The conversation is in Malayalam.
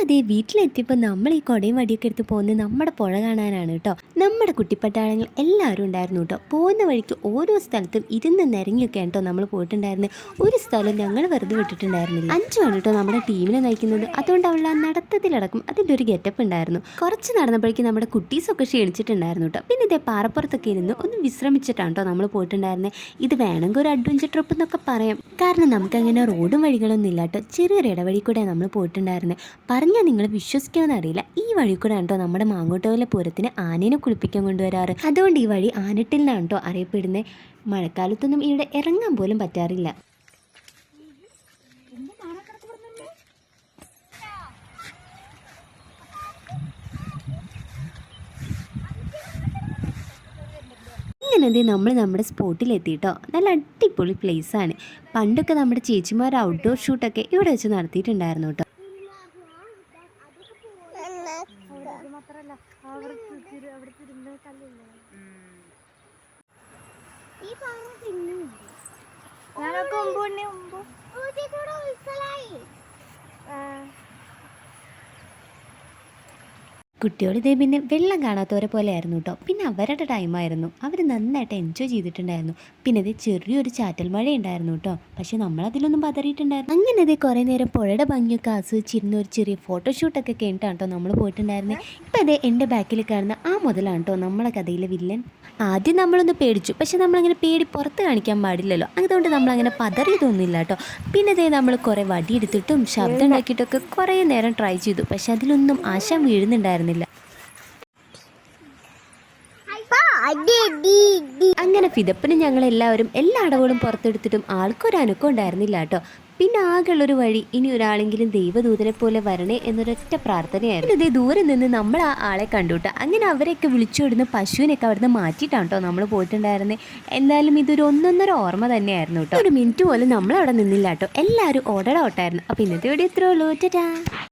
അതേ വീട്ടിലെത്തിയപ്പോൾ നമ്മൾ ഈ കുടയും വടിയൊക്കെ എടുത്ത് പോകുന്നത് നമ്മുടെ പുഴ കാണാനാണ് കേട്ടോ. നമ്മുടെ കുട്ടിപ്പട്ടാളങ്ങൾ എല്ലാവരും ഉണ്ടായിരുന്നു കേട്ടോ. പോകുന്ന വഴിക്ക് ഓരോ സ്ഥലത്തും ഇരുന്ന് നിരങ്ങിയൊക്കെ കേട്ടോ നമ്മൾ പോയിട്ടുണ്ടായിരുന്നത്. ഒരു സ്ഥലം ഞങ്ങൾ വെറുതെ വിട്ടിട്ടുണ്ടായിരുന്നില്ല. അഞ്ചുമാണ് കേട്ടോ നമ്മുടെ ടീമിനെ നയിക്കുന്നത്. അതുകൊണ്ട് അവൾ ആ നടത്തത്തിലടക്കം അതിൻ്റെ ഒരു ഗെറ്റപ്പ് ഉണ്ടായിരുന്നു. കുറച്ച് നടന്നപ്പോഴേക്കും നമ്മുടെ കുട്ടീസൊക്കെ ക്ഷീണിച്ചിട്ടുണ്ടായിരുന്നു കേട്ടോ. പിന്നെ ഇതേ പാറപ്പുറത്തൊക്കെ ഇരുന്ന് ഒന്ന് വിശ്രമിച്ചിട്ടാണ് കേട്ടോ നമ്മൾ പോയിട്ടുണ്ടായിരുന്നത്. ഇത് വേണമെങ്കിൽ ഒരു അഡ്വഞ്ചർ ട്രിപ്പ് എന്നൊക്കെ പറയാം. കാരണം നമുക്കങ്ങനെ റോഡും വഴികളൊന്നും ഇല്ല കേട്ടോ. ചെറിയൊരു ഇടവഴി കൂടെ നമ്മൾ പോയിട്ടുണ്ടായിരുന്നത്. പറഞ്ഞാൽ നിങ്ങൾ വിശ്വസിക്കുമെന്ന് അറിയില്ല. ഈ വഴി കൂടെ കേട്ടോ നമ്മുടെ മാങ്ങോട്ടുകോല പൂരത്തിന് ആനേനെ കുളിപ്പിക്കാൻ കൊണ്ടുവരാറ്. അതുകൊണ്ട് ഈ വഴി ആനട്ടിൽ നിന്നാണ് കേട്ടോ അറിയപ്പെടുന്നത്. മഴക്കാലത്തൊന്നും ഇവിടെ ഇറങ്ങാൻ പോലും പറ്റാറില്ല. ഇങ്ങനെ നമ്മൾ നമ്മുടെ സ്പോട്ടിലെത്തിയിട്ടോ. നല്ല അടിപൊളി പ്ലേസാണ്. പണ്ടൊക്കെ നമ്മുടെ ചേച്ചിമാർ ഔട്ട്ഡോർ ഷൂട്ടൊക്കെ ഇവിടെ വെച്ച് നടത്തിയിട്ടുണ്ടായിരുന്നു കേട്ടോ. കുട്ടികൾ ഇതേ പിന്നെ വെള്ളം കാണാത്തവരെ പോലെ ആയിരുന്നു കേട്ടോ. പിന്നെ അവരുടെ ടൈമായിരുന്നു. അവർ നന്നായിട്ട് എൻജോയ് ചെയ്തിട്ടുണ്ടായിരുന്നു. പിന്നെ ഇത് ചെറിയൊരു ചാറ്റൽ മഴ ഉണ്ടായിരുന്നു കേട്ടോ. പക്ഷെ നമ്മളതിലൊന്നും പതറിയിട്ടുണ്ടായിരുന്നു. അങ്ങനെ ഇതേ കുറേ നേരം പുഴയുടെ ഭംഗിയൊക്കെ ആസ്വദിച്ചിരുന്ന ഒരു ചെറിയ ഫോട്ടോഷൂട്ടൊക്കെ കഴിഞ്ഞിട്ടാണ് കേട്ടോ നമ്മൾ പോയിട്ടുണ്ടായിരുന്നത്. ഇപ്പം അതേ എൻ്റെ ബാക്കിൽ കാണുന്ന ആ മുതലാണ് കേട്ടോ നമ്മളെ കഥയിലെ വില്ലൻ. ആദ്യം നമ്മളൊന്ന് പേടിച്ചു. പക്ഷെ നമ്മളങ്ങനെ പേടി പുറത്ത് കാണിക്കാൻ പാടില്ലല്ലോ. അതുകൊണ്ട് നമ്മളങ്ങനെ പതറിയതൊന്നുമില്ല കേട്ടോ. പിന്നെ ഇതേ നമ്മൾ കുറേ വടിയെടുത്തിട്ടും ശബ്ദം ഉണ്ടാക്കിയിട്ടൊക്കെ കുറേ നേരം ട്രൈ ചെയ്തു. പക്ഷെ അതിലൊന്നും ആശ വീഴുന്നുണ്ടായിരുന്നില്ല. അങ്ങനെ ഫിദപ്പിന് ഞങ്ങളെല്ലാവരും എല്ലാ അടവുകളും പുറത്തെടുത്തിട്ടും ആൾക്കൊരു അനക്കം ഉണ്ടായിരുന്നില്ല കേട്ടോ. പിന്നെ ആകെയുള്ളൊരു വഴി ഇനി ഒരാളെങ്കിലും ദൈവദൂതനെ പോലെ വരണേ എന്നൊരൊറ്റ പ്രാർത്ഥനയായിരുന്നു. ഇതേ ദൂരെ നിന്ന് നമ്മൾ ആ ആളെ കണ്ടുട്ടോ. അങ്ങനെ അവരെയൊക്കെ വിളിച്ചുവിടുന്ന പശുവിനൊക്കെ അവിടുന്ന് മാറ്റിയിട്ടാണ് കേട്ടോ നമ്മൾ പോയിട്ടുണ്ടായിരുന്നത്. എന്തായാലും ഇതൊരു ഒന്നൊന്നര ഓർമ്മ തന്നെയായിരുന്നു കേട്ടോ. ഒരു മിനിറ്റ് പോലും നമ്മളവിടെ നിന്നില്ല കേട്ടോ. എല്ലാവരും ഓടായിരുന്നു. അപ്പോൾ ഇന്നത്തെ വീഡിയോ ഇത്രേ ഉള്ളൂ. ടാറ്റാ.